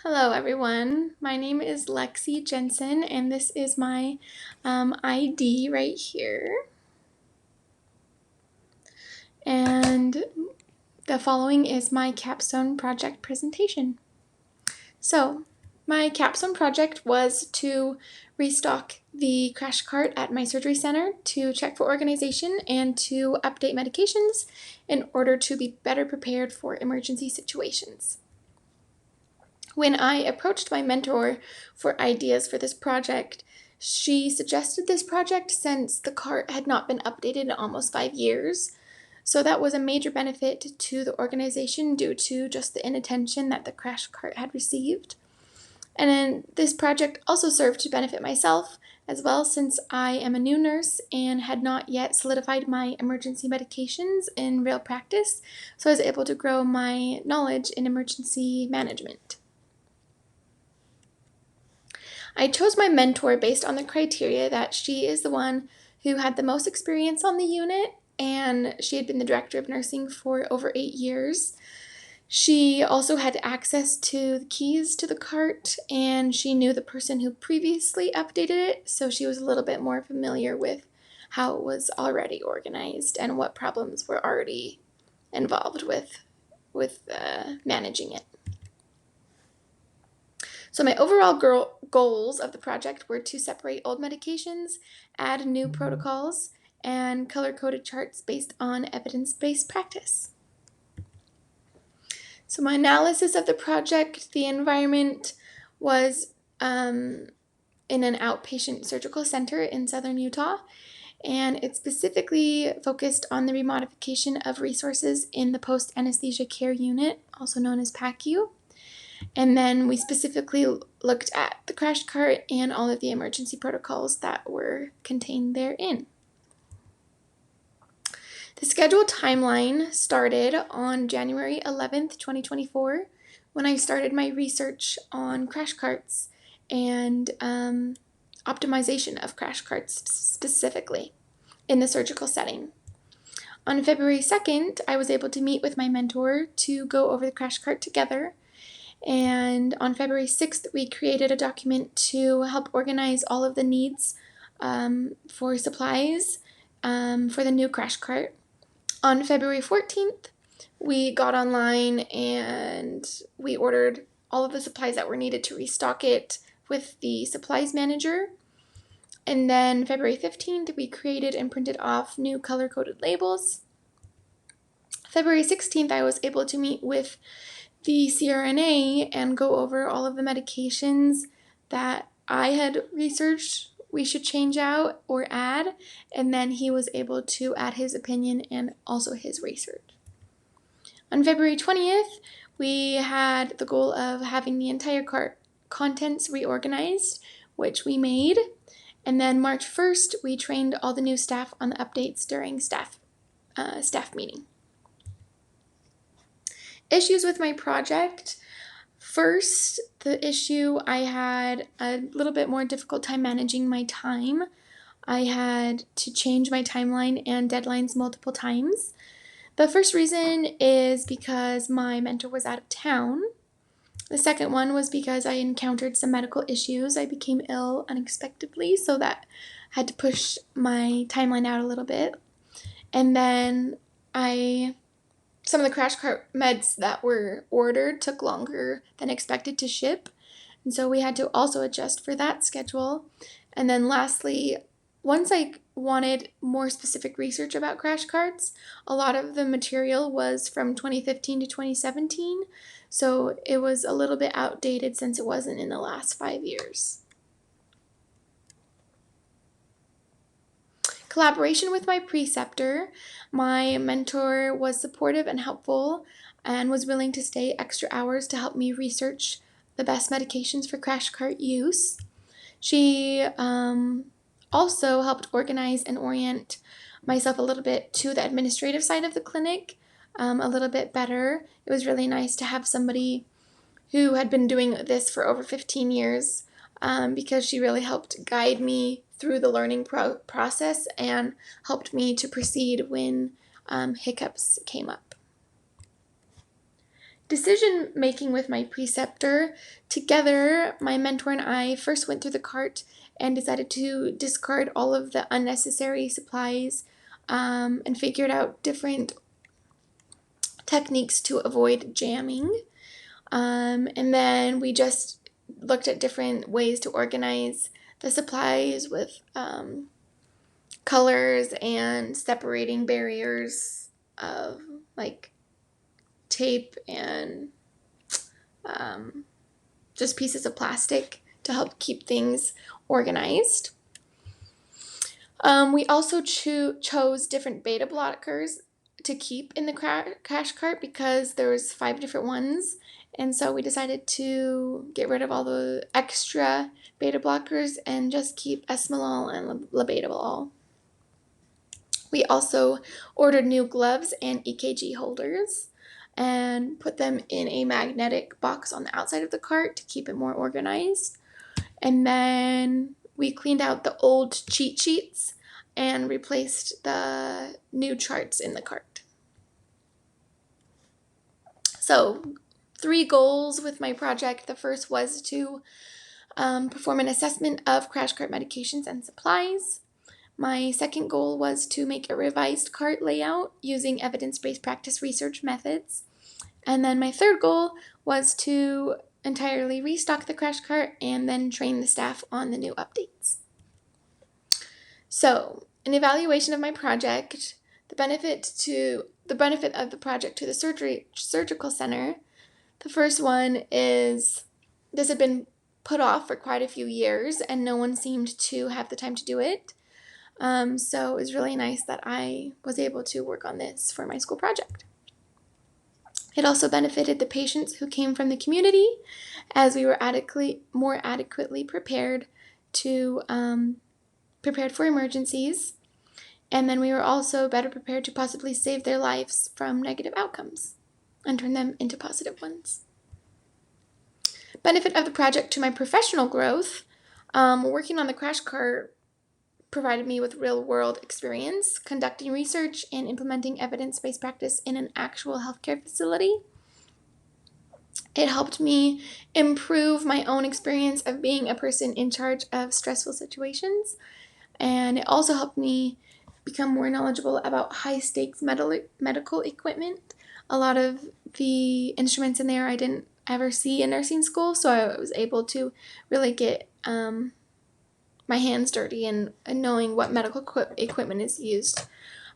Hello, everyone. My name is Lexi Jensen, and this is my ID right here. And the following is my capstone project presentation. So, my capstone project was to restock the crash cart at my surgery center to check for organization and to update medications in order to be better prepared for emergency situations. When I approached my mentor for ideas for this project, she suggested this project since the cart had not been updated in almost 5 years. So that was a major benefit to the organization due to just the inattention that the crash cart had received. And then this project also served to benefit myself as well, since I am a new nurse and had not yet solidified my emergency medications in real practice. So I was able to grow my knowledge in emergency management. I chose my mentor based on the criteria that she is the one who had the most experience on the unit, and she had been the director of nursing for over 8 years. She also had access to the keys to the cart, and she knew the person who previously updated it, so she was a little bit more familiar with how it was already organized and what problems were already involved with managing it. So my overall goals of the project were to separate old medications, add new protocols, and color-coded charts based on evidence-based practice. So my analysis of the project, the environment was in an outpatient surgical center in southern Utah, and it specifically focused on the remodification of resources in the post-anesthesia care unit, also known as PACU. And then we specifically looked at the crash cart and all of the emergency protocols that were contained therein. The scheduled timeline started on January 11th, 2024, when I started my research on crash carts and optimization of crash carts specifically in the surgical setting. On February 2nd, I was able to meet with my mentor to go over the crash cart together. And on February 6th, we created a document to help organize all of the needs for supplies for the new crash cart. On February 14th, we got online and we ordered all of the supplies that were needed to restock it with the supplies manager. And then February 15th, we created and printed off new color-coded labels. February 16th, I was able to meet with the CRNA and go over all of the medications that I had researched we should change out or add, and then he was able to add his opinion and also his research. On February 20th, we had the goal of having the entire cart contents reorganized, which we made, and then March 1st, we trained all the new staff on the updates during staff meeting. Issues with my project. First, the issue, I had a little bit more difficult time managing my time. I had to change my timeline and deadlines multiple times. The first reason is because my mentor was out of town. The second one was because I encountered some medical issues. I became ill unexpectedly, so that had to push my timeline out a little bit. And then some of the crash cart meds that were ordered took longer than expected to ship, and so we had to also adjust for that schedule. And then lastly, once I wanted more specific research about crash carts, a lot of the material was from 2015 to 2017, so it was a little bit outdated since it wasn't in the last 5 years. Collaboration with my preceptor. My mentor was supportive and helpful and was willing to stay extra hours to help me research the best medications for crash cart use. She also helped organize and orient myself a little bit to the administrative side of the clinic a little bit better. It was really nice to have somebody who had been doing this for over 15 years because she really helped guide me through the learning process and helped me to proceed when hiccups came up. decision making with my preceptor, together, my mentor and I first went through the cart and decided to discard all of the unnecessary supplies, and figured out different techniques to avoid jamming. And then we just looked at different ways to organize the supplies with colors and separating barriers of like tape and just pieces of plastic to help keep things organized. We also chose different beta blockers to keep in the cash cart because there was 5 different ones, and so we decided to get rid of all the extra beta blockers and just keep esmolol and labetalol. We also ordered new gloves and EKG holders and put them in a magnetic box on the outside of the cart to keep it more organized. And then we cleaned out the old cheat sheets and replaced the new charts in the cart. So 3 goals with my project. The first was to perform an assessment of crash cart medications and supplies. My second goal was to make a revised cart layout using evidence-based practice research methods. And then my third goal was to entirely restock the crash cart and then train the staff on the new updates. So, an evaluation of my project, the benefit of the project to the surgical center. The first one is this had been put off for quite a few years and no one seemed to have the time to do it. So it was really nice that I was able to work on this for my school project. It also benefited the patients who came from the community, as we were more adequately prepared for emergencies, and then we were also better prepared to possibly save their lives from negative outcomes and turn them into positive ones. Benefit of the project to my professional growth, working on the crash cart provided me with real-world experience, conducting research and implementing evidence-based practice in an actual healthcare facility. It helped me improve my own experience of being a person in charge of stressful situations, and it also helped me become more knowledgeable about high-stakes medical equipment. A lot of the instruments in there I didn't ever see in nursing school, so I was able to really get my hands dirty and knowing what medical equipment is used.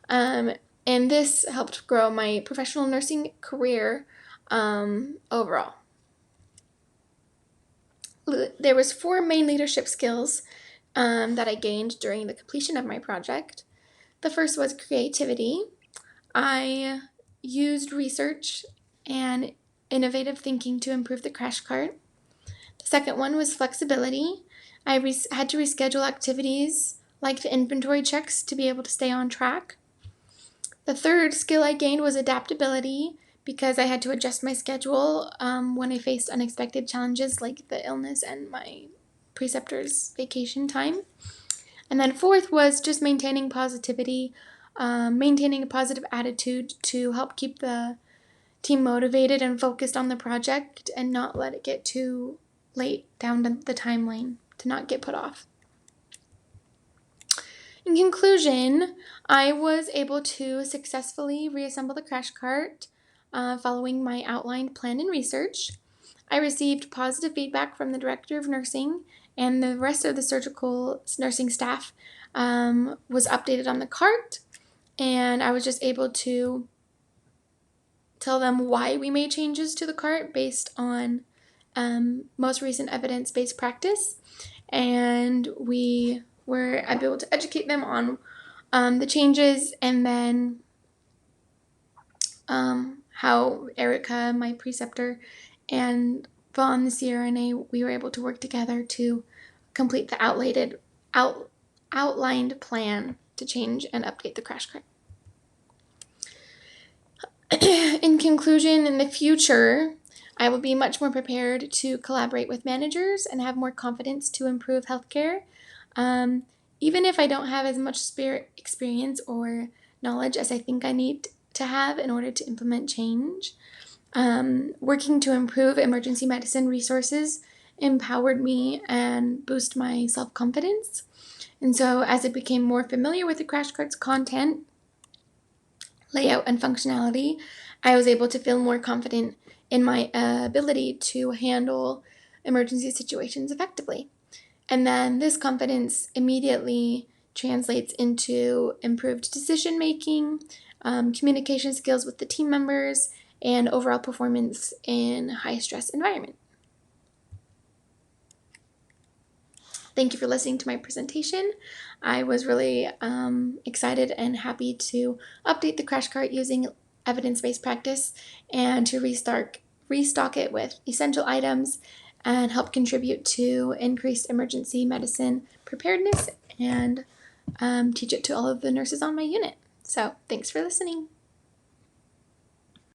And this helped grow my professional nursing career overall. There was 4 main leadership skills that I gained during the completion of my project. The first was creativity. I used research and innovative thinking to improve the crash cart. The second one was flexibility. I had to reschedule activities like the inventory checks to be able to stay on track. The third skill I gained was adaptability because I had to adjust my schedule when I faced unexpected challenges like the illness and my preceptor's vacation time. And then fourth was just maintaining positivity, maintaining a positive attitude to help keep the team motivated and focused on the project and not let it get too late down the timeline to not get put off. In conclusion, I was able to successfully reassemble the crash cart following my outlined plan and research. I received positive feedback from the director of nursing, and the rest of the surgical nursing staff was updated on the cart, and I was just able to tell them why we made changes to the cart based on most recent evidence-based practice, and we were able to educate them on the changes, and then how Erica, my preceptor, and Vaughn, the CRNA, we were able to work together to complete the outlined plan to change and update the crash cart. In conclusion, in the future, I will be much more prepared to collaborate with managers and have more confidence to improve healthcare. Even if I don't have as much experience or knowledge as I think I need to have in order to implement change, Working to improve emergency medicine resources empowered me and boosted my self-confidence. And so as I became more familiar with the crash cart's content, layout, and functionality, I was able to feel more confident in my ability to handle emergency situations effectively. And then this confidence immediately translates into improved decision making, communication skills with the team members, and overall performance in high stress environments. Thank you for listening to my presentation. I was really excited and happy to update the crash cart using evidence-based practice and to restock it with essential items and help contribute to increased emergency medicine preparedness and teach it to all of the nurses on my unit. So thanks for listening.